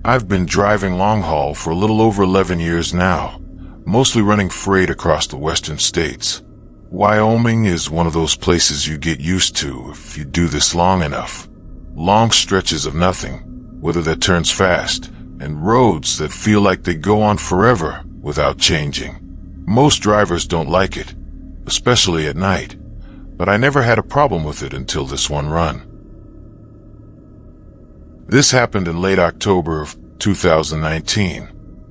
I've been driving long haul for a little over 11 years now, mostly running freight across the western states. Wyoming is one of those places you get used to if you do this long enough. Long stretches of nothing, weather that turns fast, and roads that feel like they go on forever without changing. Most drivers don't like it, especially at night, but I never had a problem with it until this one run. This happened in late October of 2019.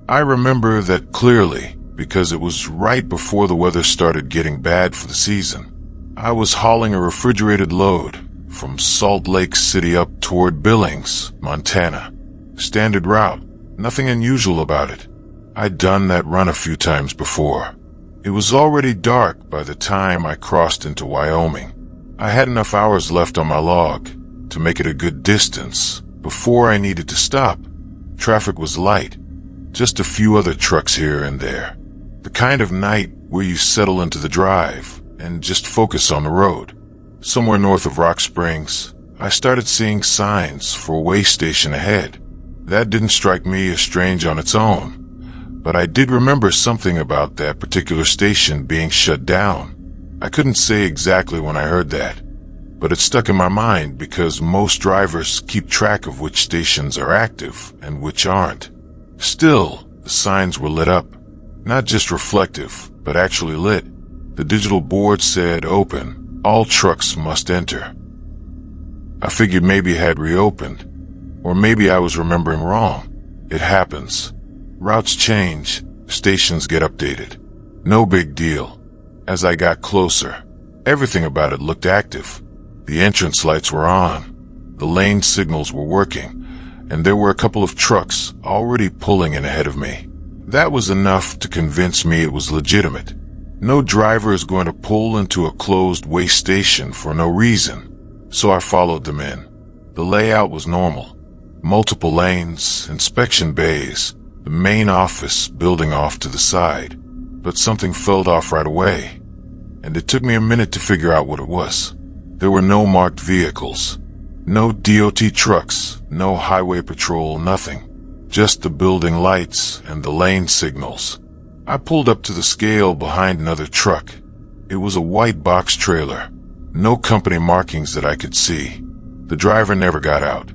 I remember that clearly because it was right before the weather started getting bad for the season. I was hauling a refrigerated load from Salt Lake City up toward Billings, Montana. Standard route, nothing unusual about it. I'd done that run a few times before. It was already dark by the time I crossed into Wyoming. I had enough hours left on my log to make it a good distance before I needed to stop. Traffic was light, just a few other trucks here and there. The kind of night where you settle into the drive and just focus on the road. Somewhere north of Rock Springs, I started seeing signs for a way station ahead. That didn't strike me as strange on its own, but I did remember something about that particular station being shut down. I couldn't say exactly when I heard that, but it stuck in my mind because most drivers keep track of which stations are active and which aren't. Still, the signs were lit up. Not just reflective, but actually lit. The digital board said open, all trucks must enter. I figured maybe it had reopened, or maybe I was remembering wrong. It happens. Routes change, stations get updated. No big deal. As I got closer, everything about it looked active. The entrance lights were on, the lane signals were working, and there were a couple of trucks already pulling in ahead of me. That was enough to convince me it was legitimate. No driver is going to pull into a closed way station for no reason, so I followed them in. The layout was normal. Multiple lanes, inspection bays, the main office building off to the side. But something fell off right away, and it took me a minute to figure out what it was. There were no marked vehicles, no DOT trucks, no highway patrol, nothing. Just the building lights and the lane signals. I pulled up to the scale behind another truck. It was a white box trailer. No company markings that I could see. The driver never got out.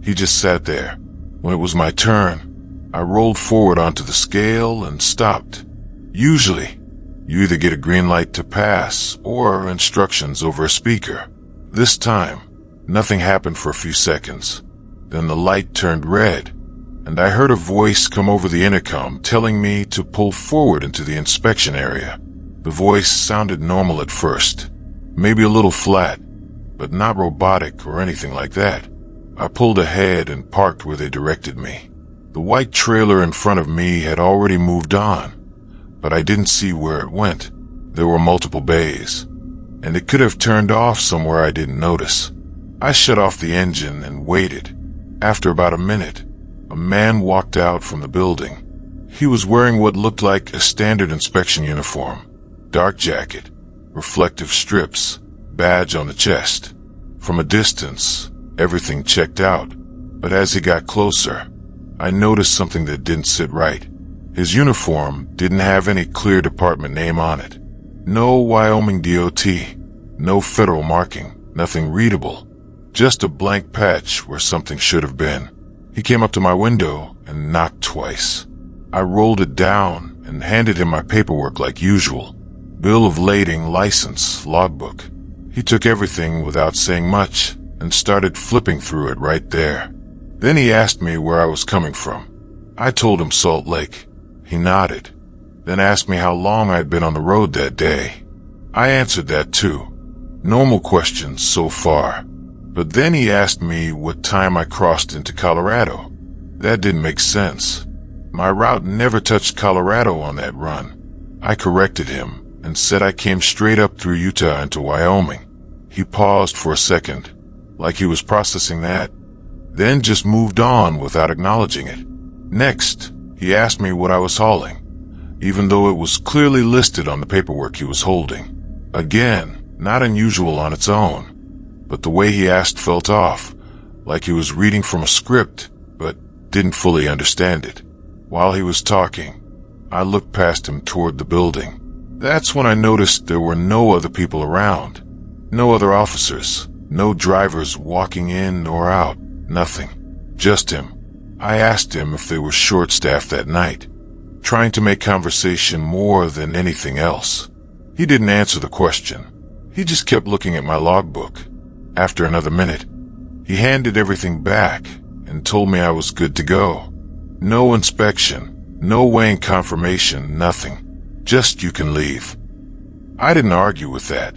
He just sat there. When it was my turn, I rolled forward onto the scale and stopped. Usually, you either get a green light to pass or instructions over a speaker. This time, nothing happened for a few seconds. Then the light turned red, and I heard a voice come over the intercom telling me to pull forward into the inspection area. The voice sounded normal at first, maybe a little flat, but not robotic or anything like that. I pulled ahead and parked where they directed me. The white trailer in front of me had already moved on, but I didn't see where it went. There were multiple bays, and it could have turned off somewhere I didn't notice. I shut off the engine and waited. After about a minute, a man walked out from the building. He was wearing what looked like a standard inspection uniform. Dark jacket, reflective strips, badge on the chest. From a distance, everything checked out. But as he got closer, I noticed something that didn't sit right. His uniform didn't have any clear department name on it. No Wyoming DOT, no federal marking, nothing readable. Just a blank patch where something should have been. He came up to my window and knocked twice. I rolled it down and handed him my paperwork like usual. Bill of lading, license, logbook. He took everything without saying much and started flipping through it right there. Then he asked me where I was coming from. I told him Salt Lake. He nodded, then asked me how long I'd been on the road that day. I answered that too. Normal questions so far. But then he asked me what time I crossed into Colorado. That didn't make sense. My route never touched Colorado on that run. I corrected him and said I came straight up through Utah into Wyoming. He paused for a second, like he was processing that, then just moved on without acknowledging it. Next, he asked me what I was hauling, even though it was clearly listed on the paperwork he was holding. Again, not unusual on its own, but the way he asked felt off, like he was reading from a script, but didn't fully understand it. While he was talking, I looked past him toward the building. That's when I noticed there were no other people around. No other officers, no drivers walking in or out, nothing. Just him. I asked him if they were short-staffed that night, trying to make conversation more than anything else. He didn't answer the question. He just kept looking at my logbook. After another minute, he handed everything back and told me I was good to go. No inspection, no weighing confirmation, nothing. Just you can leave. I didn't argue with that.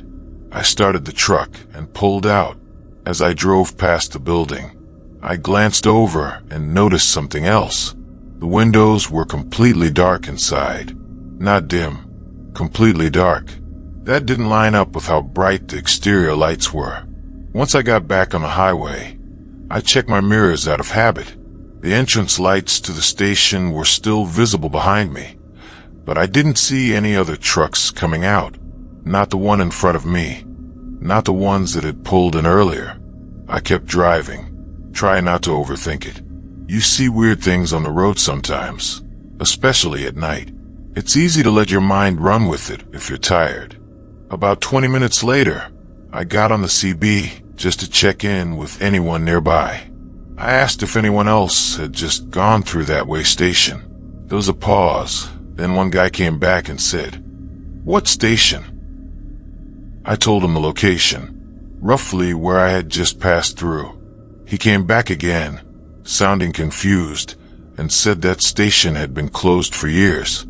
I started the truck and pulled out. As I drove past the building, I glanced over and noticed something else. The windows were completely dark inside. Not dim, completely dark. That didn't line up with how bright the exterior lights were. Once I got back on the highway, I checked my mirrors out of habit. The entrance lights to the station were still visible behind me, but I didn't see any other trucks coming out. Not the one in front of me, not the ones that had pulled in earlier. I kept driving, trying not to overthink it. You see weird things on the road sometimes, especially at night. It's easy to let your mind run with it if you're tired. About 20 minutes later, I got on the CB just to check in with anyone nearby. I asked if anyone else had just gone through that way station. There was a pause, then one guy came back and said, "What station?" I told him the location, roughly where I had just passed through. He came back again, sounding confused, and said that station had been closed for years.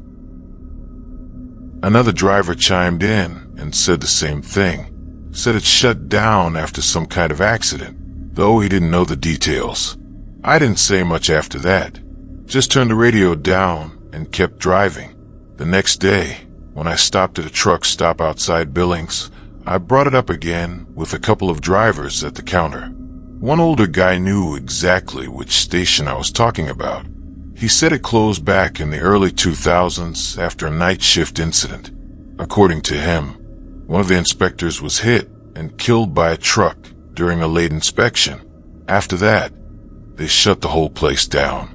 Another driver chimed in and said the same thing, said it shut down after some kind of accident, though he didn't know the details. I didn't say much after that, just turned the radio down and kept driving. The next day, when I stopped at a truck stop outside Billings, I brought it up again with a couple of drivers at the counter. One older guy knew exactly which station I was talking about. He said it closed back in the early 2000s after a night shift incident. According to him, one of the inspectors was hit and killed by a truck during a late inspection. After that, they shut the whole place down.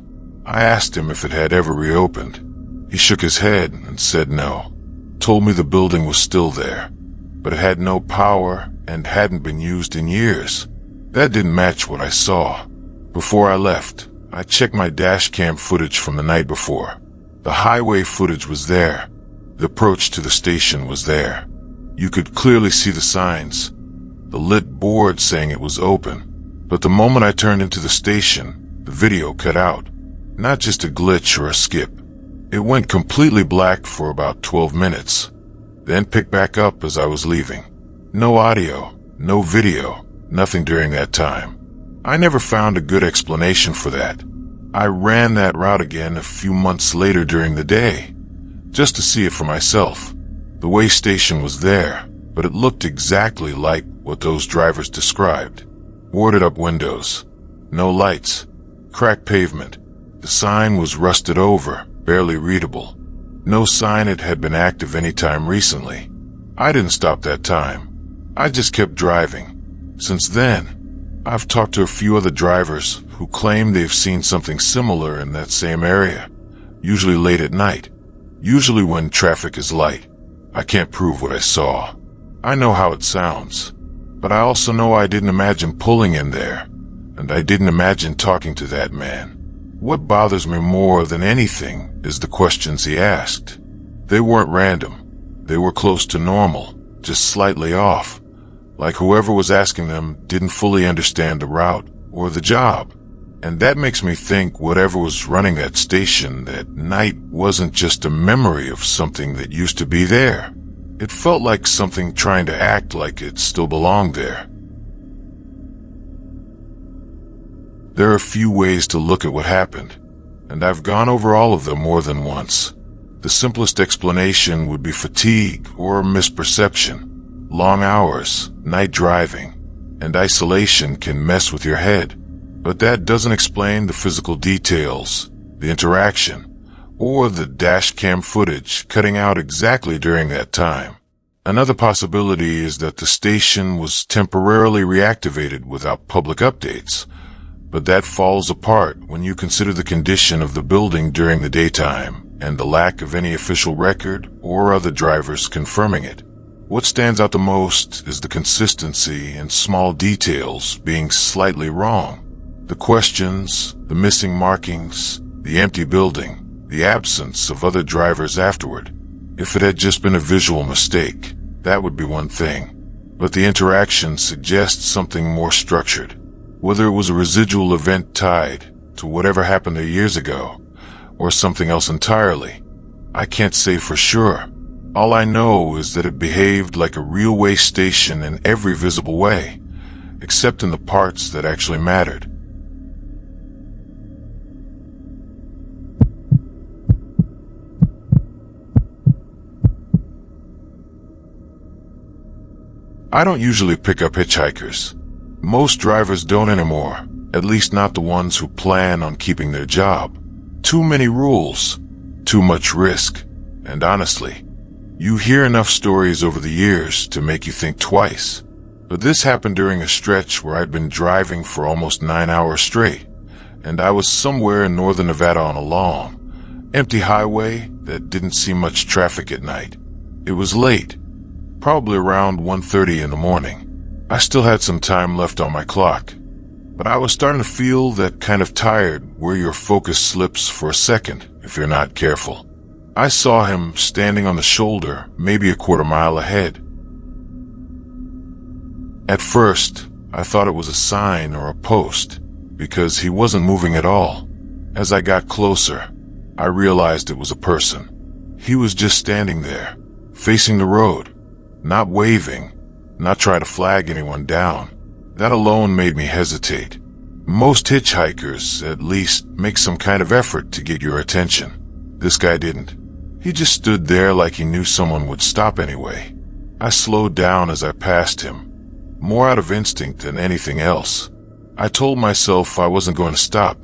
I asked him if it had ever reopened. He shook his head and said no. Told me the building was still there, but it had no power and hadn't been used in years. That didn't match what I saw. Before I left, I checked my dash cam footage from the night before. The highway footage was there. The approach to the station was there. You could clearly see the signs, the lit board saying it was open. But the moment I turned into the station, the video cut out. Not just a glitch or a skip. It went completely black for about 12 minutes, then picked back up as I was leaving. No audio, no video, nothing during that time. I never found a good explanation for that. I ran that route again a few months later during the day, just to see it for myself. The way station was there, but it looked exactly like what those drivers described. Boarded up windows, no lights, cracked pavement. The sign was rusted over, barely readable. No sign it had been active any time recently. I didn't stop that time. I just kept driving. Since then, I've talked to a few other drivers who claim they've seen something similar in that same area, usually late at night, usually when traffic is light. I can't prove what I saw. I know how it sounds, but I also know I didn't imagine pulling in there, and I didn't imagine talking to that man. What bothers me more than anything is the questions he asked. They weren't random. They were close to normal, just slightly off. Like whoever was asking them didn't fully understand the route or the job. And that makes me think whatever was running that station that night wasn't just a memory of something that used to be there. It felt like something trying to act like it still belonged there. There are a few ways to look at what happened, and I've gone over all of them more than once. The simplest explanation would be fatigue or misperception. Long hours, night driving, and isolation can mess with your head. But that doesn't explain the physical details, the interaction, or the dash cam footage cutting out exactly during that time. Another possibility is that the station was temporarily reactivated without public updates. But that falls apart when you consider the condition of the building during the daytime and the lack of any official record or other drivers confirming it. What stands out the most is the consistency and small details being slightly wrong. The questions, the missing markings, the empty building, the absence of other drivers afterward. If it had just been a visual mistake, that would be one thing. But the interaction suggests something more structured. Whether it was a residual event tied to whatever happened there years ago, or something else entirely, I can't say for sure. All I know is that it behaved like a railway station in every visible way, except in the parts that actually mattered. I don't usually pick up hitchhikers. Most drivers don't anymore, at least not the ones who plan on keeping their job. Too many rules, too much risk, and honestly, you hear enough stories over the years to make you think twice. But this happened during a stretch where I'd been driving for almost 9 hours straight, and I was somewhere in northern Nevada on a long, empty highway that didn't see much traffic at night. It was late, probably around 1:30 in the morning. I still had some time left on my clock, but I was starting to feel that kind of tired where your focus slips for a second if you're not careful. I saw him standing on the shoulder, maybe a quarter mile ahead. At first, I thought it was a sign or a post, because he wasn't moving at all. As I got closer, I realized it was a person. He was just standing there, facing the road, not waving, not trying to flag anyone down. That alone made me hesitate. Most hitchhikers, at least, make some kind of effort to get your attention. This guy didn't. He just stood there like he knew someone would stop anyway. I slowed down as I passed him, more out of instinct than anything else. I told myself I wasn't going to stop,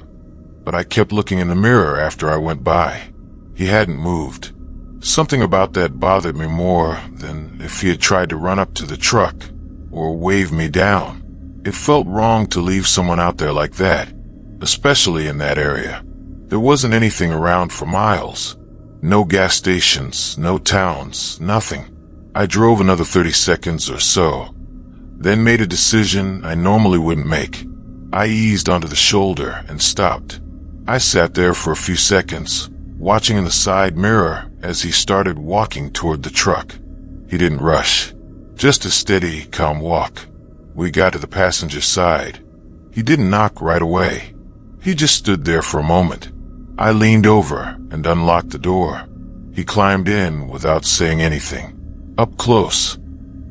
but I kept looking in the mirror after I went by. He hadn't moved. Something about that bothered me more than if he had tried to run up to the truck or wave me down. It felt wrong to leave someone out there like that, especially in that area. There wasn't anything around for miles. No gas stations, no towns, nothing. I drove another 30 seconds or so, then made a decision I normally wouldn't make. I eased onto the shoulder and stopped. I sat there for a few seconds, watching in the side mirror as he started walking toward the truck. He didn't rush, just a steady, calm walk. We got to the passenger side. He didn't knock right away. He just stood there for a moment. I leaned over and unlocked the door. He climbed in without saying anything. Up close,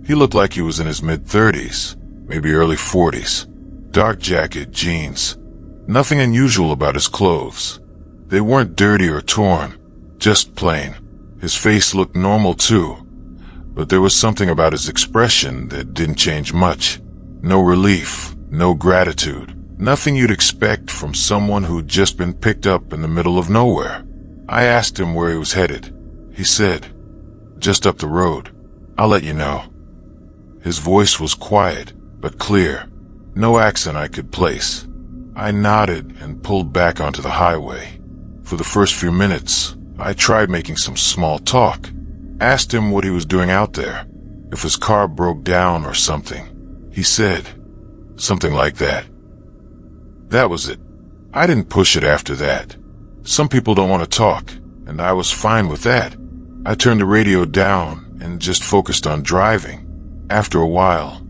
he looked like he was in his mid-30s, maybe early 40s. Dark jacket, jeans. Nothing unusual about his clothes. They weren't dirty or torn, just plain. His face looked normal too, but there was something about his expression that didn't change much. No relief, no gratitude. Nothing you'd expect from someone who'd just been picked up in the middle of nowhere. I asked him where he was headed. He said, "Just up the road. I'll let you know." His voice was quiet, but clear. No accent I could place. I nodded and pulled back onto the highway. For the first few minutes, I tried making some small talk. Asked him what he was doing out there, if his car broke down or something. He said, something like that. That was it. I didn't push it after that. Some people don't want to talk, and I was fine with that. I turned the radio down and just focused on driving. After a while,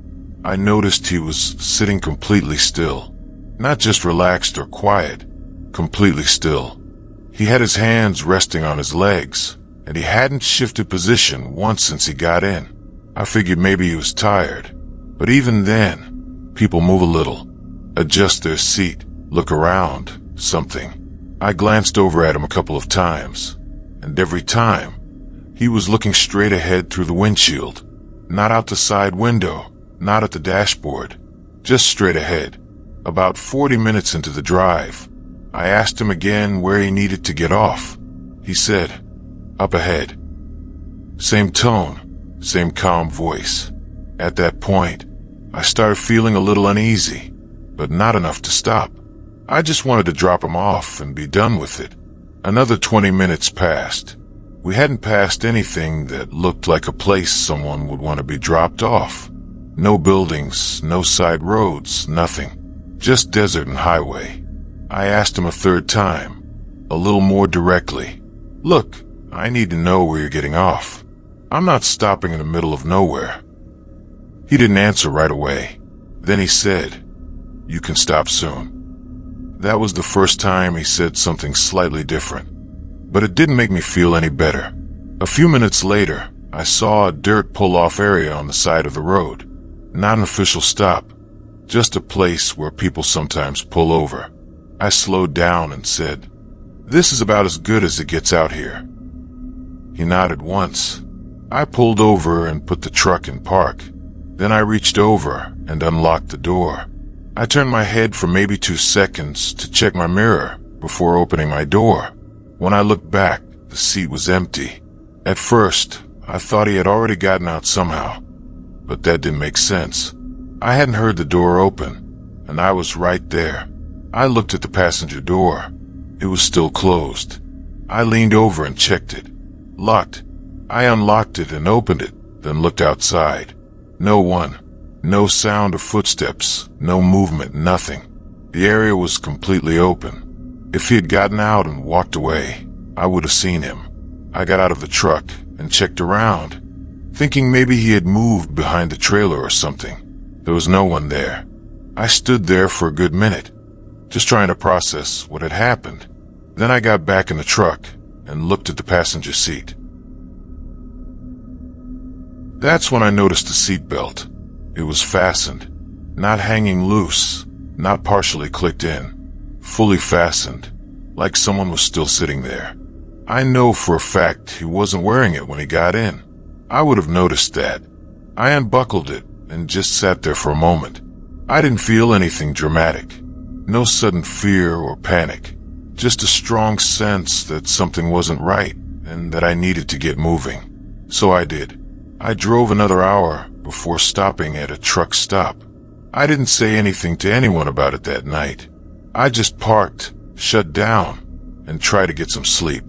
I noticed he was sitting completely still. Not just relaxed or quiet, completely still. He had his hands resting on his legs, and he hadn't shifted position once since he got in. I figured maybe he was tired, but even then, people move a little. Adjust their seat, look around, something. I glanced over at him a couple of times, and every time, he was looking straight ahead through the windshield. Not out the side window, not at the dashboard, just straight ahead. About 40 minutes into the drive, I asked him again where he needed to get off. He said, "Up ahead." Same tone, same calm voice. At that point, I started feeling a little uneasy, but not enough to stop. I just wanted to drop him off and be done with it. Another 20 minutes passed. We hadn't passed anything that looked like a place someone would want to be dropped off. No buildings, no side roads, nothing. Just desert and highway. I asked him a third time, a little more directly. Look, I need to know where you're getting off. I'm not stopping in the middle of nowhere. He didn't answer right away. Then he said, "You can stop soon." That was the first time he said something slightly different, but it didn't make me feel any better. A few minutes later, I saw a dirt pull-off area on the side of the road. Not an official stop, just a place where people sometimes pull over. I slowed down and said, "This is about as good as it gets out here." He nodded once. I pulled over and put the truck in park. Then I reached over and unlocked the door. I turned my head for maybe 2 seconds to check my mirror before opening my door. When I looked back, the seat was empty. At first, I thought he had already gotten out somehow, but that didn't make sense. I hadn't heard the door open, and I was right there. I looked at the passenger door. It was still closed. I leaned over and checked it. Locked. I unlocked it and opened it, then looked outside. No one. No sound of footsteps, no movement, nothing. The area was completely open. If he had gotten out and walked away, I would have seen him. I got out of the truck and checked around, thinking maybe he had moved behind the trailer or something. There was no one there. I stood there for a good minute, just trying to process what had happened. Then I got back in the truck and looked at the passenger seat. That's when I noticed the seatbelt. It was fastened, not hanging loose, not partially clicked in, fully fastened, like someone was still sitting there. I know for a fact he wasn't wearing it when he got in. I would have noticed that. I unbuckled it and just sat there for a moment. I didn't feel anything dramatic, no sudden fear or panic, just a strong sense that something wasn't right and that I needed to get moving. So I did. I drove another hour before stopping at a truck stop. I didn't say anything to anyone about it that night. I just parked, shut down, and tried to get some sleep.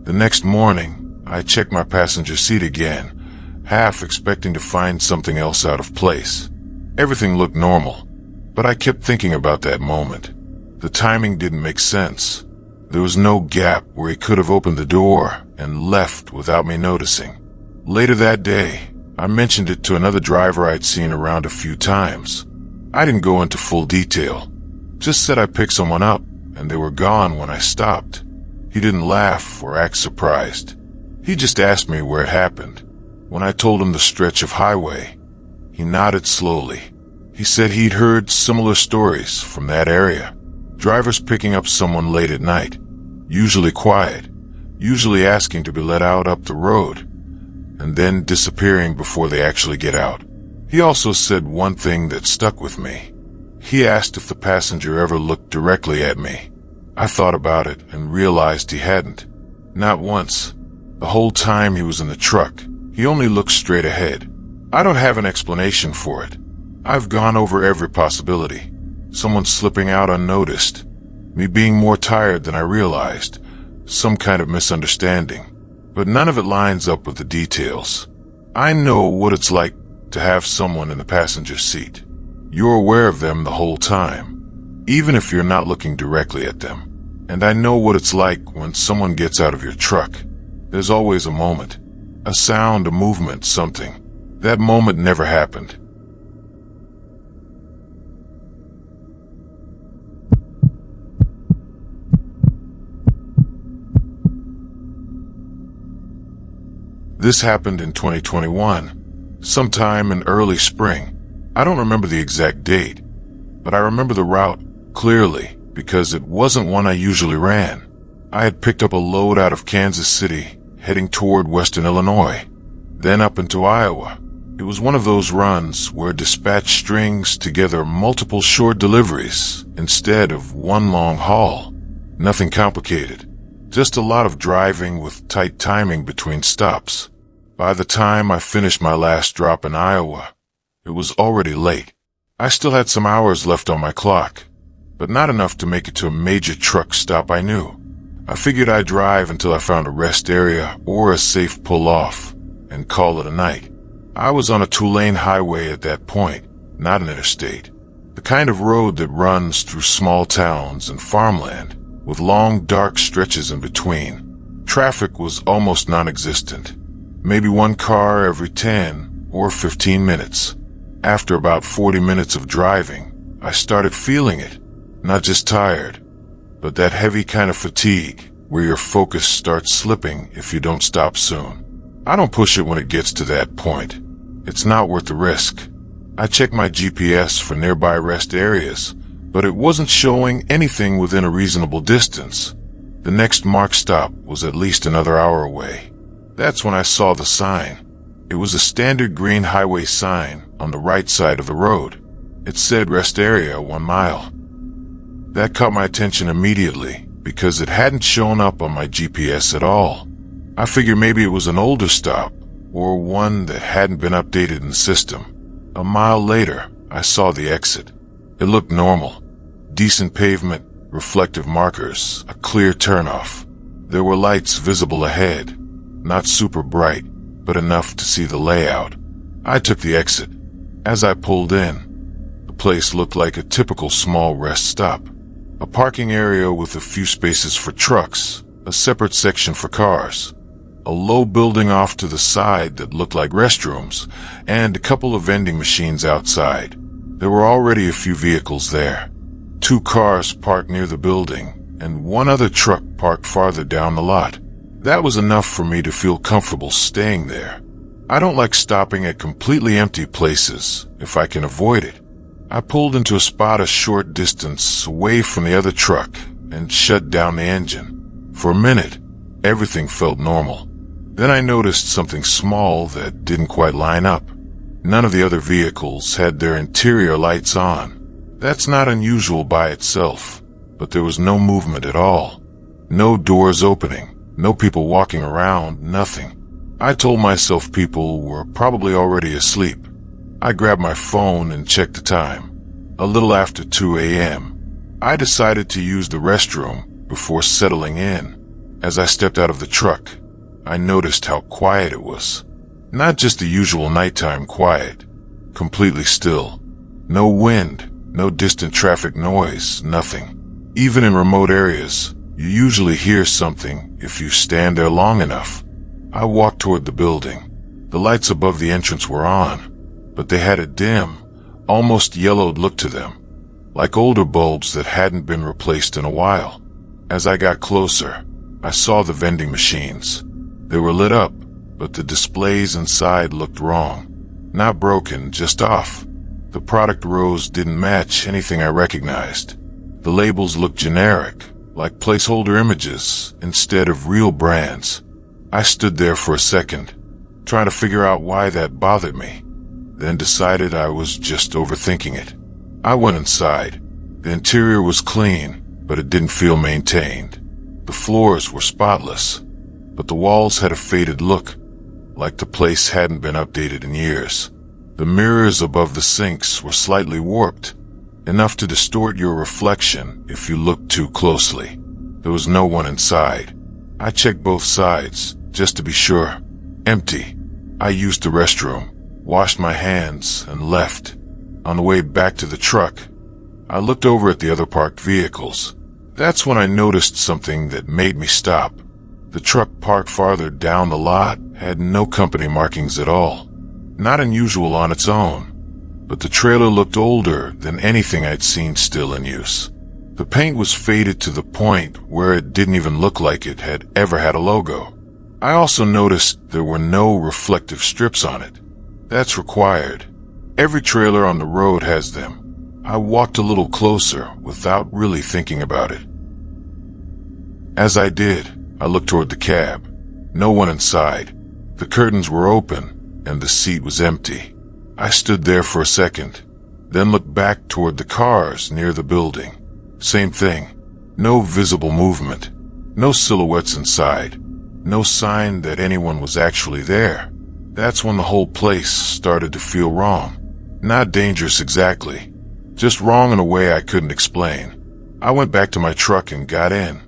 The next morning, I checked my passenger seat again, half expecting to find something else out of place. Everything looked normal, but I kept thinking about that moment. The timing didn't make sense. There was no gap where he could have opened the door and left without me noticing. Later that day, I mentioned it to another driver I'd seen around a few times. I didn't go into full detail, just said I picked someone up and they were gone when I stopped. He didn't laugh or act surprised. He just asked me where it happened. When I told him the stretch of highway, he nodded slowly. He said he'd heard similar stories from that area. Drivers picking up someone late at night, usually quiet, usually asking to be let out up the road, and then disappearing before they actually get out. He also said one thing that stuck with me. He asked if the passenger ever looked directly at me. I thought about it and realized he hadn't. Not once. The whole time he was in the truck, he only looked straight ahead. I don't have an explanation for it. I've gone over every possibility. Someone slipping out unnoticed, me being more tired than I realized, some kind of misunderstanding. But none of it lines up with the details. I know what it's like to have someone in the passenger seat. You're aware of them the whole time, even if you're not looking directly at them. And I know what it's like when someone gets out of your truck. There's always a moment, a sound, a movement, something. That moment never happened. This happened in 2021, sometime in early spring. I don't remember the exact date, but I remember the route clearly because it wasn't one I usually ran. I had picked up a load out of Kansas City, heading toward western Illinois, then up into Iowa. It was one of those runs where dispatch strings together multiple short deliveries instead of one long haul. Nothing complicated. Just a lot of driving with tight timing between stops. By the time I finished my last drop in Iowa, it was already late. I still had some hours left on my clock, but not enough to make it to a major truck stop I knew. I figured I'd drive until I found a rest area or a safe pull-off and call it a night. I was on a two-lane highway at that point, not an interstate. The kind of road that runs through small towns and farmland, with long dark stretches in between. Traffic was almost non-existent. Maybe one car every 10 or 15 minutes. After about 40 minutes of driving, I started feeling it. Not just tired, but that heavy kind of fatigue where your focus starts slipping if you don't stop soon. I don't push it when it gets to that point. It's not worth the risk. I checked my GPS for nearby rest areas, but it wasn't showing anything within a reasonable distance. The next marked stop was at least another hour away. That's when I saw the sign. It was a standard green highway sign on the right side of the road. It said rest area 1 mile. That caught my attention immediately because it hadn't shown up on my GPS at all. I figured maybe it was an older stop or one that hadn't been updated in the system. A mile later, I saw the exit. It looked normal. Decent pavement, reflective markers, a clear turnoff. There were lights visible ahead, not super bright, but enough to see the layout. I took the exit. As I pulled in, the place looked like a typical small rest stop. A parking area with a few spaces for trucks, a separate section for cars, a low building off to the side that looked like restrooms, and a couple of vending machines outside. There were already a few vehicles there. 2 cars parked near the building, and 1 other truck parked farther down the lot. That was enough for me to feel comfortable staying there. I don't like stopping at completely empty places if I can avoid it. I pulled into a spot a short distance away from the other truck and shut down the engine. For a minute, everything felt normal. Then I noticed something small that didn't quite line up. None of the other vehicles had their interior lights on. That's not unusual by itself, but there was no movement at all. No doors opening, no people walking around, nothing. I told myself people were probably already asleep. I grabbed my phone and checked the time. A little after 2 a.m. I decided to use the restroom before settling in. As I stepped out of the truck, I noticed how quiet it was. Not just the usual nighttime quiet. Completely still. No wind, no distant traffic noise, nothing. Even in remote areas, you usually hear something if you stand there long enough. I walked toward the building. The lights above the entrance were on, but they had a dim, almost yellowed look to them, like older bulbs that hadn't been replaced in a while. As I got closer, I saw the vending machines. They were lit up, but the displays inside looked wrong. Not broken, just off. The product rows didn't match anything I recognized. The labels looked generic, like placeholder images instead of real brands. I stood there for a second, trying to figure out why that bothered me, then decided I was just overthinking it. I went inside. The interior was clean, but it didn't feel maintained. The floors were spotless, but the walls had a faded look, like the place hadn't been updated in years. The mirrors above the sinks were slightly warped, enough to distort your reflection if you looked too closely. There was no one inside. I checked both sides, just to be sure. Empty. I used the restroom, washed my hands, and left. On the way back to the truck, I looked over at the other parked vehicles. That's when I noticed something that made me stop. The truck parked farther down the lot had no company markings at all. Not unusual on its own, but the trailer looked older than anything I'd seen still in use. The paint was faded to the point where it didn't even look like it had ever had a logo. I also noticed there were no reflective strips on it. That's required. Every trailer on the road has them. I walked a little closer without really thinking about it. As I did, I looked toward the cab. No one inside. The curtains were open, and the seat was empty. I stood there for a second, then looked back toward the cars near the building. Same thing. No visible movement. No silhouettes inside. No sign that anyone was actually there. That's when the whole place started to feel wrong. Not dangerous exactly. Just wrong in a way I couldn't explain. I went back to my truck and got in,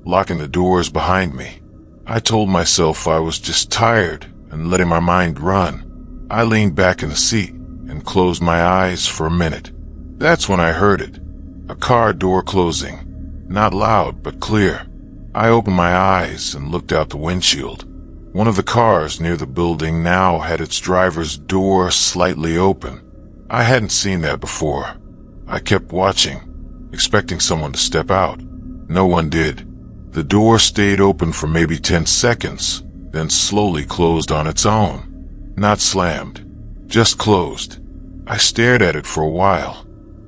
locking the doors behind me. I told myself I was just tired and letting my mind run. I leaned back in the seat and closed my eyes for a minute. That's when I heard it. A car door closing. Not loud, but clear. I opened my eyes and looked out the windshield. One of the cars near the building now had its driver's door slightly open. I hadn't seen that before. I kept watching, expecting someone to step out. No one did. The door stayed open for maybe 10 seconds, then slowly closed on its own. Not slammed, just closed. I stared at it for a while,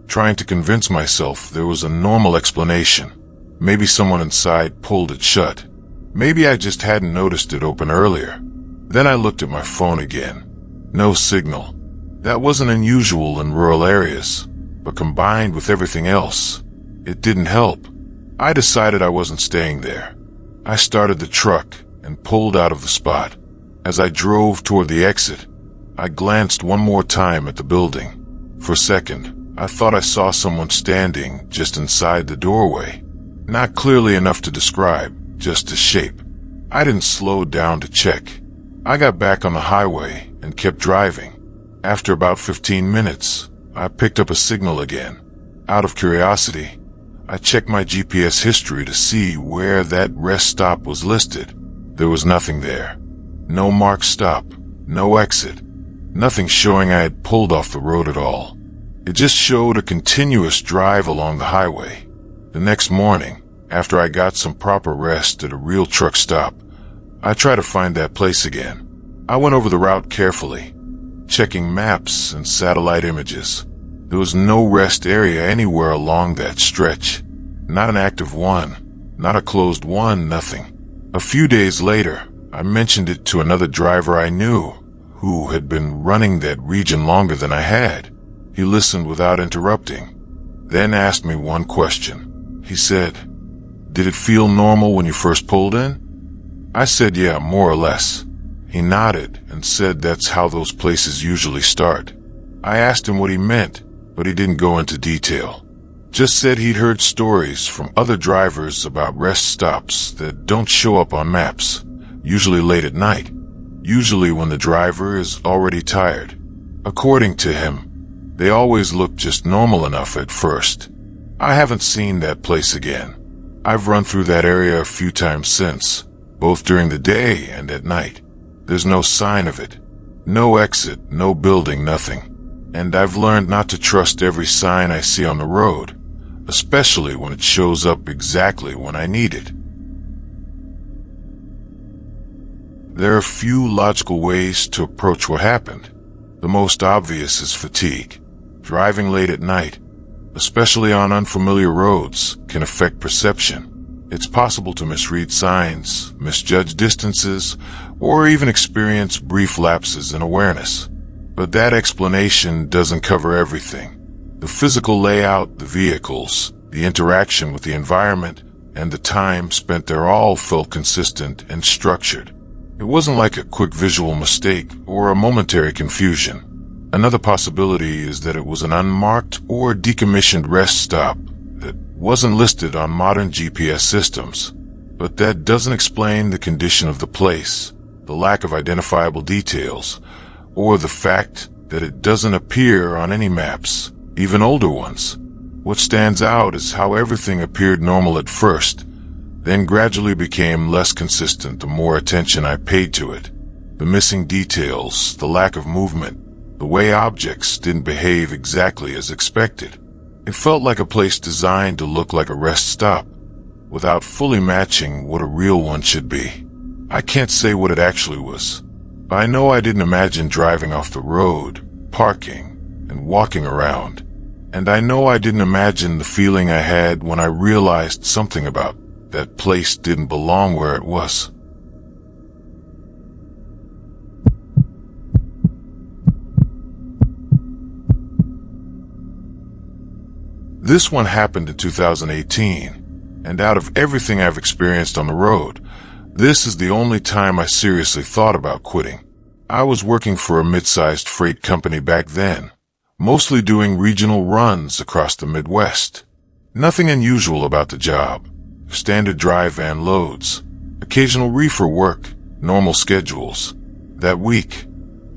trying to convince myself there was a normal explanation. Maybe someone inside pulled it shut. Maybe I just hadn't noticed it open earlier. Then I looked at my phone again. No signal. That wasn't unusual in rural areas, but combined with everything else, it didn't help. I decided I wasn't staying there. I started the truck and pulled out of the spot. As I drove toward the exit, I glanced one more time at the building. For a second, I thought I saw someone standing just inside the doorway. Not clearly enough to describe, just a shape. I didn't slow down to check. I got back on the highway and kept driving. After about 15 minutes, I picked up a signal again. Out of curiosity, I checked my GPS history to see where that rest stop was listed. There was nothing there. No marked stop, no exit, nothing showing I had pulled off the road at all. It just showed a continuous drive along the highway. The next morning, after I got some proper rest at a real truck stop, I tried to find that place again. I went over the route carefully, checking maps and satellite images. There was no rest area anywhere along that stretch. Not an active one, not a closed one, nothing. A few days later, I mentioned it to another driver I knew, who had been running that region longer than I had. He listened without interrupting, then asked me one question. He said, "Did it feel normal when you first pulled in?" I said, "Yeah, more or less." He nodded and said that's how those places usually start. I asked him what he meant, but he didn't go into detail. Just said he'd heard stories from other drivers about rest stops that don't show up on maps, usually late at night, usually when the driver is already tired. According to him, they always look just normal enough at first. I haven't seen that place again. I've run through that area a few times since, both during the day and at night. There's no sign of it. No exit, no building, nothing. And I've learned not to trust every sign I see on the road, especially when it shows up exactly when I need it. There are few logical ways to approach what happened. The most obvious is fatigue. Driving late at night, especially on unfamiliar roads, can affect perception. It's possible to misread signs, misjudge distances, or even experience brief lapses in awareness. But that explanation doesn't cover everything. The physical layout, the vehicles, the interaction with the environment, and the time spent there all felt consistent and structured. It wasn't like a quick visual mistake or a momentary confusion. Another possibility is that it was an unmarked or decommissioned rest stop that wasn't listed on modern GPS systems. But that doesn't explain the condition of the place, the lack of identifiable details, or the fact that it doesn't appear on any maps, even older ones. What stands out is how everything appeared normal at first, then gradually became less consistent the more attention I paid to it. The missing details, the lack of movement, the way objects didn't behave exactly as expected. It felt like a place designed to look like a rest stop, without fully matching what a real one should be. I can't say what it actually was, but I know I didn't imagine driving off the road, parking, and walking around. And I know I didn't imagine the feeling I had when I realized something about that place didn't belong where it was. This one happened in 2018, and out of everything I've experienced on the road, this is the only time I seriously thought about quitting. I was working for a mid-sized freight company back then, mostly doing regional runs across the Midwest. Nothing unusual about the job. Standard dry van loads, occasional reefer work, normal schedules. That week,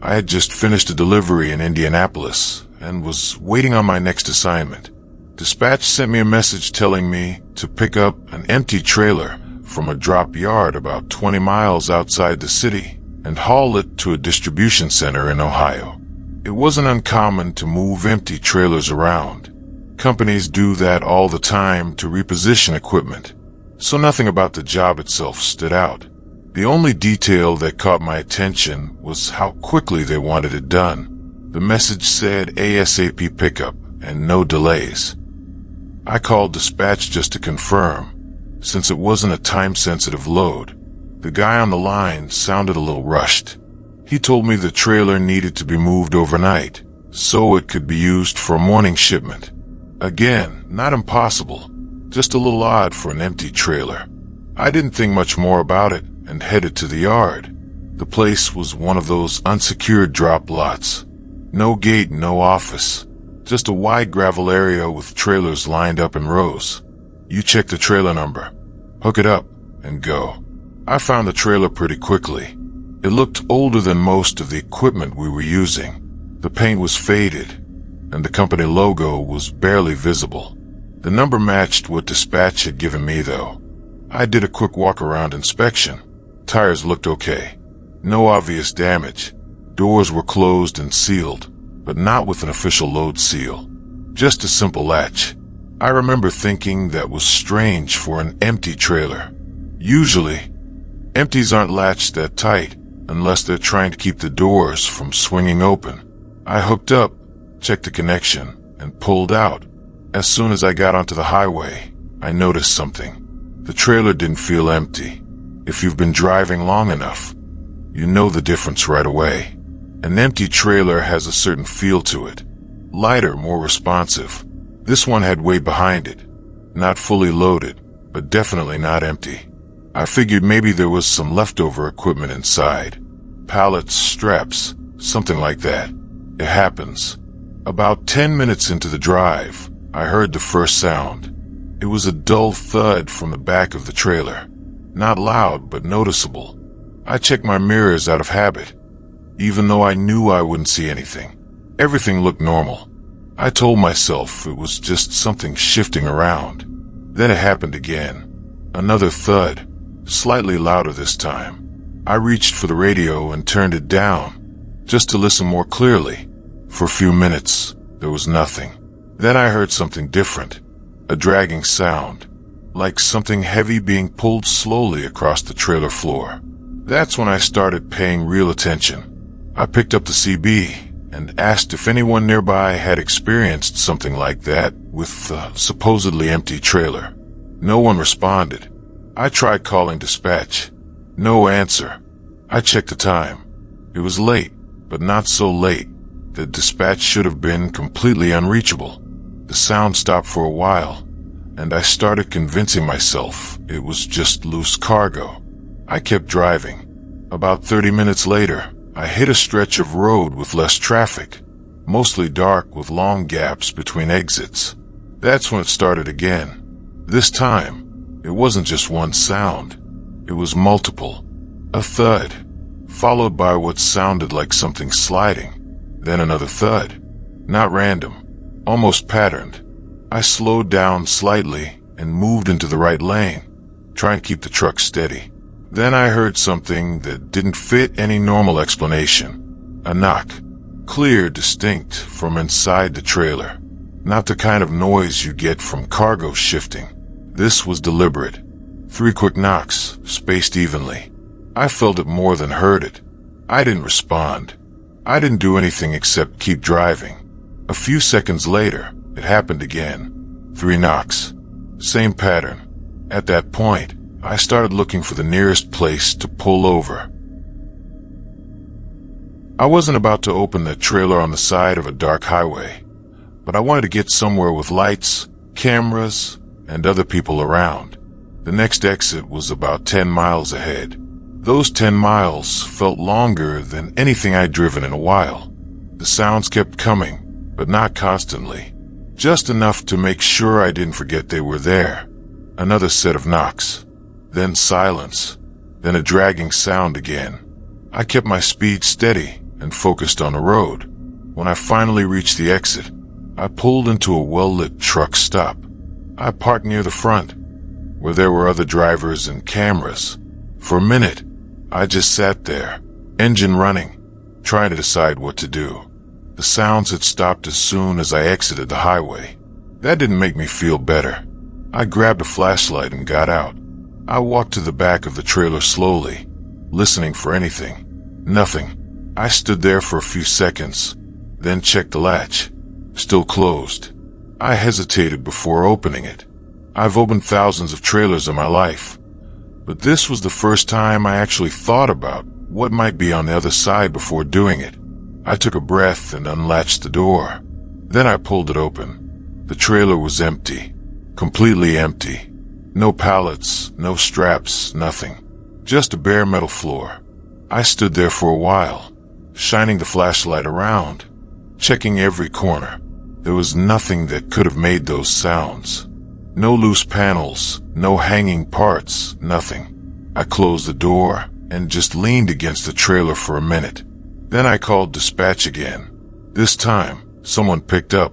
I had just finished a delivery in Indianapolis and was waiting on my next assignment. Dispatch sent me a message telling me to pick up an empty trailer from a drop yard about 20 miles outside the city and haul it to a distribution center in Ohio. It wasn't uncommon to move empty trailers around. Companies do that all the time to reposition equipment, so nothing about the job itself stood out. The only detail that caught my attention was how quickly they wanted it done. The message said ASAP pickup and no delays. I called dispatch just to confirm, since it wasn't a time-sensitive load. The guy on the line sounded a little rushed. He told me the trailer needed to be moved overnight, so it could be used for a morning shipment. Again, not impossible, just a little odd for an empty trailer. I didn't think much more about it and headed to the yard. The place was one of those unsecured drop lots. No gate, no office. Just a wide gravel area with trailers lined up in rows. You check the trailer number, hook it up, and go. I found the trailer pretty quickly. It looked older than most of the equipment we were using. The paint was faded, and the company logo was barely visible. The number matched what dispatch had given me, though. I did a quick walk-around inspection. Tires looked okay. No obvious damage. Doors were closed and sealed, but not with an official load seal. Just a simple latch. I remember thinking that was strange for an empty trailer. Usually, empties aren't latched that tight unless they're trying to keep the doors from swinging open. I hooked up, checked the connection, and pulled out. As soon as I got onto the highway, I noticed something. The trailer didn't feel empty. If you've been driving long enough, you know the difference right away. An empty trailer has a certain feel to it. Lighter, more responsive. This one had weight behind it. Not fully loaded, but definitely not empty. I figured maybe there was some leftover equipment inside. Pallets, straps, something like that. It happens. About 10 minutes into the drive, I heard the first sound. It was a dull thud from the back of the trailer. Not loud, but noticeable. I checked my mirrors out of habit, even though I knew I wouldn't see anything. Everything looked normal. I told myself it was just something shifting around. Then it happened again. Another thud, slightly louder this time. I reached for the radio and turned it down, just to listen more clearly. For a few minutes, there was nothing. Then I heard something different, a dragging sound, like something heavy being pulled slowly across the trailer floor. That's when I started paying real attention. I picked up the CB and asked if anyone nearby had experienced something like that with the supposedly empty trailer. No one responded. I tried calling dispatch. No answer. I checked the time. It was late, but not so late that dispatch should have been completely unreachable. The sound stopped for a while, and I started convincing myself it was just loose cargo. I kept driving. About 30 minutes later, I hit a stretch of road with less traffic, mostly dark with long gaps between exits. That's when it started again. This time, it wasn't just one sound. It was multiple. A thud, followed by what sounded like something sliding. Then another thud. Not random, almost patterned. I slowed down slightly and moved into the right lane, trying to keep the truck steady. Then I heard something that didn't fit any normal explanation. A knock. Clear, distinct, from inside the trailer. Not the kind of noise you get from cargo shifting. This was deliberate. 3 quick knocks, spaced evenly. I felt it more than heard it. I didn't respond. I didn't do anything except keep driving. A few seconds later, it happened again. 3 knocks. Same pattern. At that point, I started looking for the nearest place to pull over. I wasn't about to open the trailer on the side of a dark highway, but I wanted to get somewhere with lights, cameras, and other people around. The next exit was about 10 miles ahead. Those 10 miles felt longer than anything I'd driven in a while. The sounds kept coming, but not constantly. just enough to make sure I didn't forget they were there. Another set of knocks, then silence, then a dragging sound again. I kept my speed steady and focused on the road. When I finally reached the exit, I pulled into a well-lit truck stop. I parked near the front, where there were other drivers and cameras. For a minute, I just sat there, engine running, trying to decide what to do. The sounds had stopped as soon as I exited the highway. That didn't make me feel better. I grabbed a flashlight and got out. I walked to the back of the trailer slowly, listening for anything. Nothing. I stood there for a few seconds, then checked the latch. Still closed. I hesitated before opening it. I've opened thousands of trailers in my life, but this was the first time I actually thought about what might be on the other side before doing it. I took a breath and unlatched the door. Then I pulled it open. The trailer was empty. Completely empty. No pallets, no straps, nothing. Just a bare metal floor. I stood there for a while, shining the flashlight around, checking every corner. There was nothing that could have made those sounds. No loose panels, no hanging parts, nothing. I closed the door and just leaned against the trailer for a minute. Then I called dispatch again. This time, someone picked up.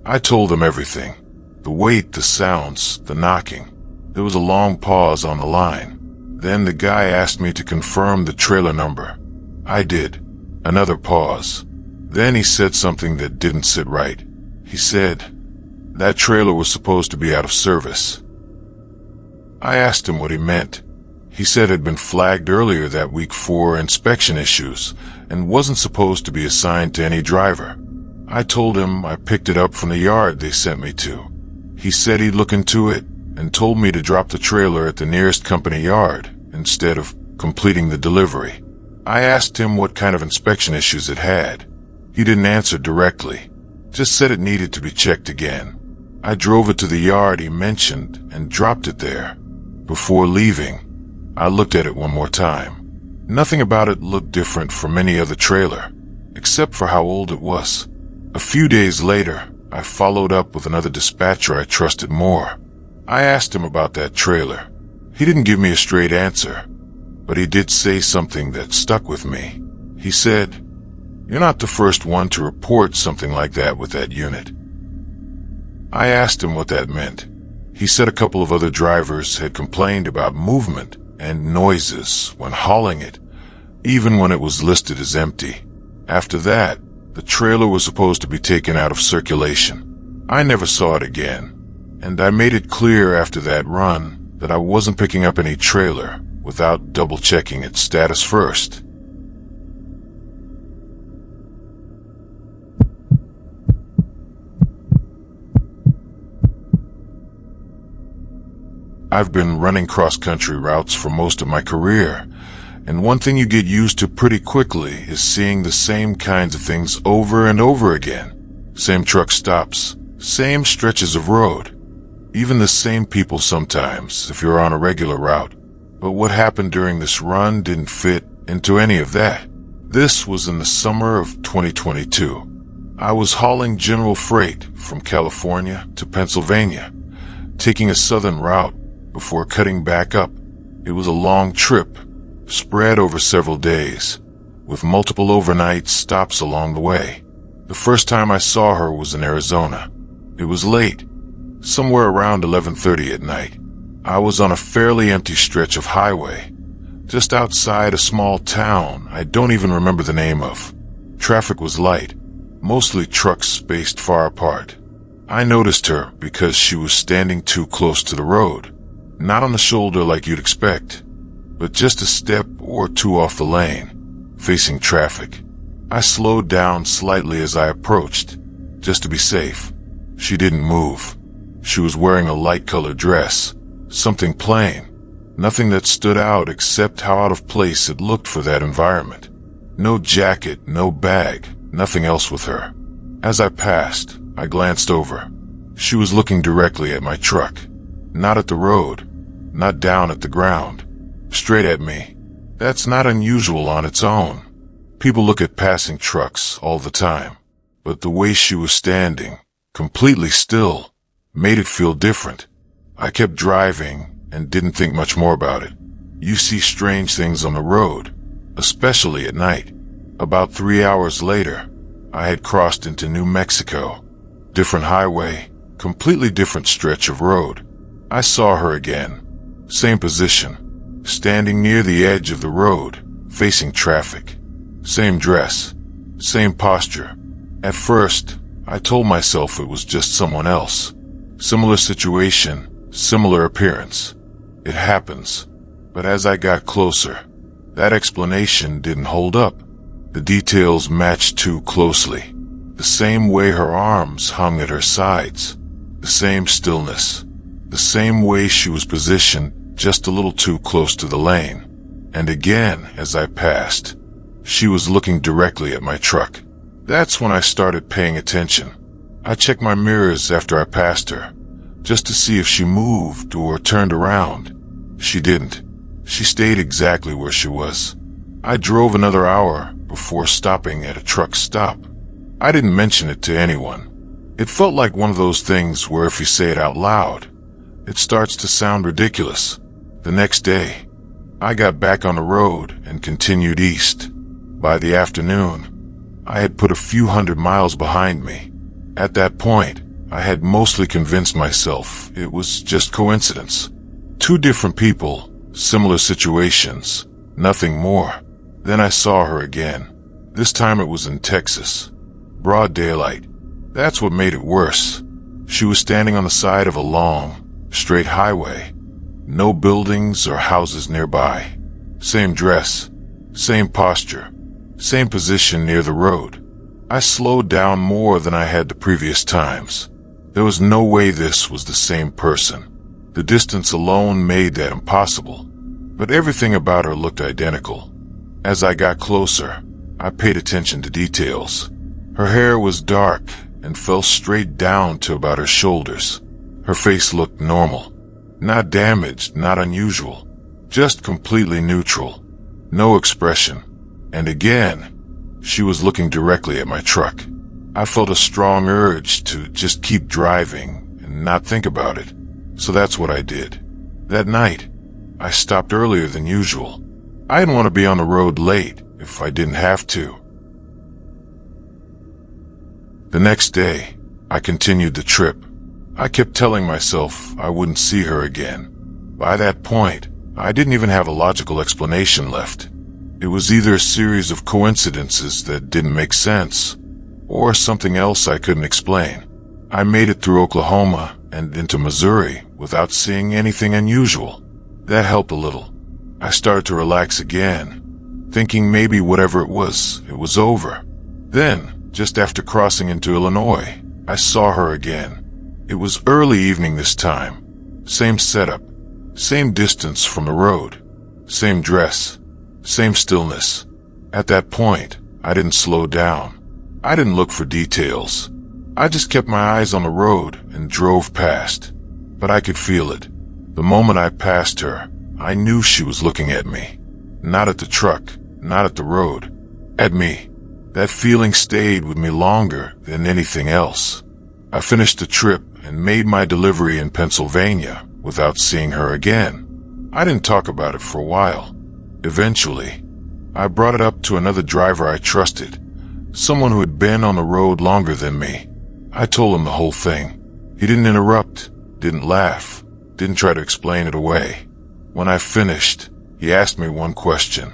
I told them everything. The weight, the sounds, the knocking. There was a long pause on the line. Then the guy asked me to confirm the trailer number. I did. Another pause. Then he said something that didn't sit right. He said, that trailer was supposed to be out of service. I asked him what he meant. He said it had been flagged earlier that week for inspection issues and wasn't supposed to be assigned to any driver. I told him I picked it up from the yard they sent me to. He said he'd look into it and told me to drop the trailer at the nearest company yard instead of completing the delivery. I asked him what kind of inspection issues it had. He didn't answer directly, just said it needed to be checked again. I drove it to the yard he mentioned and dropped it there. Before leaving, I looked at it one more time. Nothing about it looked different from any other trailer, except for how old it was. A few days later, I followed up with another dispatcher I trusted more. I asked him about that trailer. He didn't give me a straight answer, but he did say something that stuck with me. He said, "You're not the first one to report something like that with that unit." I asked him what that meant. He said a couple of other drivers had complained about movement and noises when hauling it, even when it was listed as empty. After that, the trailer was supposed to be taken out of circulation. I never saw it again, and I made it clear after that run that I wasn't picking up any trailer without double-checking its status first. I've been running cross-country routes for most of my career, and one thing you get used to pretty quickly is seeing the same kinds of things over and over again. Same truck stops, same stretches of road, even the same people sometimes if you're on a regular route. But what happened during this run didn't fit into any of that. This was in the summer of 2022. I was hauling general freight from California to Pennsylvania, taking a southern route before cutting back up. It was a long trip, spread over several days, with multiple overnight stops along the way. The first time I saw her was in Arizona. It was late, somewhere around 11:30 at night. I was on a fairly empty stretch of highway, just outside a small town I don't even remember the name of. Traffic was light, mostly trucks spaced far apart. I noticed her because she was standing too close to the road. Not on the shoulder like you'd expect, but just a step or two off the lane, facing traffic. I slowed down slightly as I approached, just to be safe. She didn't move. She was wearing a light-colored dress, something plain, nothing that stood out except how out of place it looked for that environment. No jacket, no bag, nothing else with her. As I passed, I glanced over. She was looking directly at my truck, not at the road, not down at the ground, straight at me. That's not unusual on its own. People look at passing trucks all the time, but the way she was standing, completely still, made it feel different. I kept driving and didn't think much more about it. You see strange things on the road, especially at night. About 3 hours later, I had crossed into New Mexico. Different highway, completely different stretch of road. I saw her again. Same position, standing near the edge of the road, facing traffic. Same dress, same posture. At first, I told myself it was just someone else. Similar situation, similar appearance. It happens. But as I got closer, that explanation didn't hold up. The details matched too closely. The same way her arms hung at her sides. The same stillness. The same way she was positioned just a little too close to the lane. And again, as I passed, she was looking directly at my truck. That's when I started paying attention. I checked my mirrors after I passed her, just to see if she moved or turned around. She didn't. She stayed exactly where she was. I drove another hour before stopping at a truck stop. I didn't mention it to anyone. It felt like one of those things where if you say it out loud, it starts to sound ridiculous. The next day, I got back on the road and continued east. By the afternoon, I had put a few hundred miles behind me. At that point, I had mostly convinced myself it was just coincidence. Two different people, similar situations, nothing more. Then I saw her again. This time it was in Texas. Broad daylight. That's what made it worse. She was standing on the side of a long, straight highway. No buildings or houses nearby. Same dress, same posture, same position near the road. I slowed down more than I had the previous times. There was no way this was the same person. The distance alone made that impossible. But everything about her looked identical. As I got closer, I paid attention to details. Her hair was dark and fell straight down to about her shoulders. Her face looked normal. Not damaged, not unusual. Just completely neutral. No expression. And again, she was looking directly at my truck. I felt a strong urge to just keep driving and not think about it. So that's what I did. That night, I stopped earlier than usual. I didn't want to be on the road late if I didn't have to. The next day, I continued the trip. I kept telling myself I wouldn't see her again. By that point, I didn't even have a logical explanation left. It was either a series of coincidences that didn't make sense, or something else I couldn't explain. I made it through Oklahoma and into Missouri without seeing anything unusual. That helped a little. I started to relax again, thinking maybe whatever it was over. Then, just after crossing into Illinois, I saw her again. It was early evening this time. Same setup, same distance from the road, same dress, same stillness. At that point, I didn't slow down. I didn't look for details. I just kept my eyes on the road and drove past. But I could feel it. The moment I passed her, I knew she was looking at me. Not at the truck, not at the road. At me. That feeling stayed with me longer than anything else. I finished the trip and made my delivery in Pennsylvania without seeing her again. I didn't talk about it for a while. Eventually, I brought it up to another driver I trusted, someone who had been on the road longer than me. I told him the whole thing. He didn't interrupt, didn't laugh, didn't try to explain it away. When I finished, he asked me one question.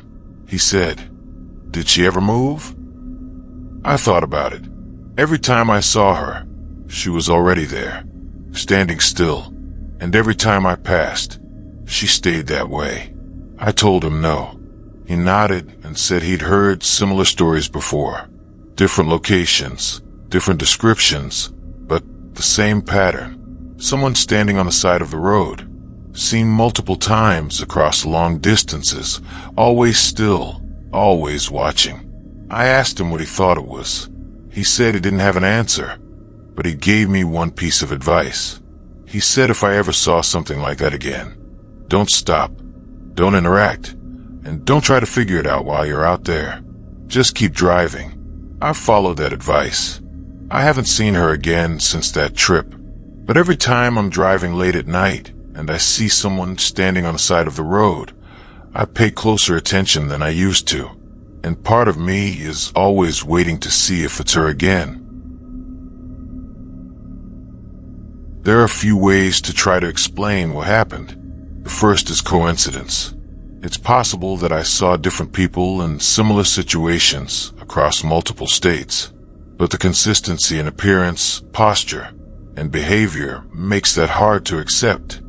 He said, "Did she ever move?" I thought about it. Every time I saw her, she was already there, standing still, and every time I passed, she stayed that way. I told him no. He nodded and said he'd heard similar stories before. Different locations, different descriptions, but the same pattern. Someone standing on the side of the road, seen multiple times across long distances, always still, always watching. I asked him what he thought it was. He said he didn't have an answer, but he gave me one piece of advice. He said if I ever saw something like that again, don't stop, don't interact, and don't try to figure it out while you're out there. Just keep driving. I followed that advice. I haven't seen her again since that trip, but every time I'm driving late at night and I see someone standing on the side of the road, I pay closer attention than I used to, and part of me is always waiting to see if it's her again. There are a few ways to try to explain what happened. The first is coincidence. It's possible that I saw different people in similar situations across multiple states, but the consistency in appearance, posture, and behavior makes that hard to accept.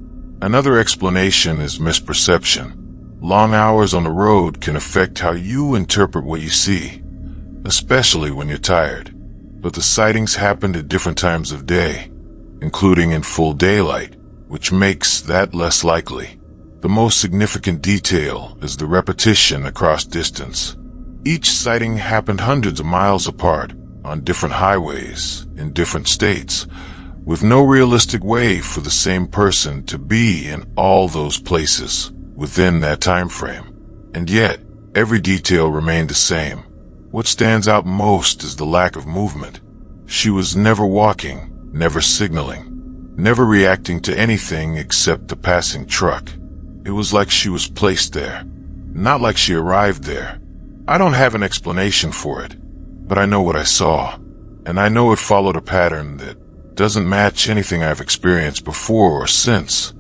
Another explanation is misperception. Long hours on the road can affect how you interpret what you see, especially when you're tired. But the sightings happened at different times of day, including in full daylight, which makes that less likely. The most significant detail is the repetition across distance. Each sighting happened hundreds of miles apart, on different highways, in different states, with no realistic way for the same person to be in all those places within that time frame. And yet, every detail remained the same. What stands out most is the lack of movement. She was never walking, never signaling, never reacting to anything except a passing truck. It was like she was placed there, not like she arrived there. I don't have an explanation for it, but I know what I saw, and I know it followed a pattern that doesn't match anything I've experienced before or since.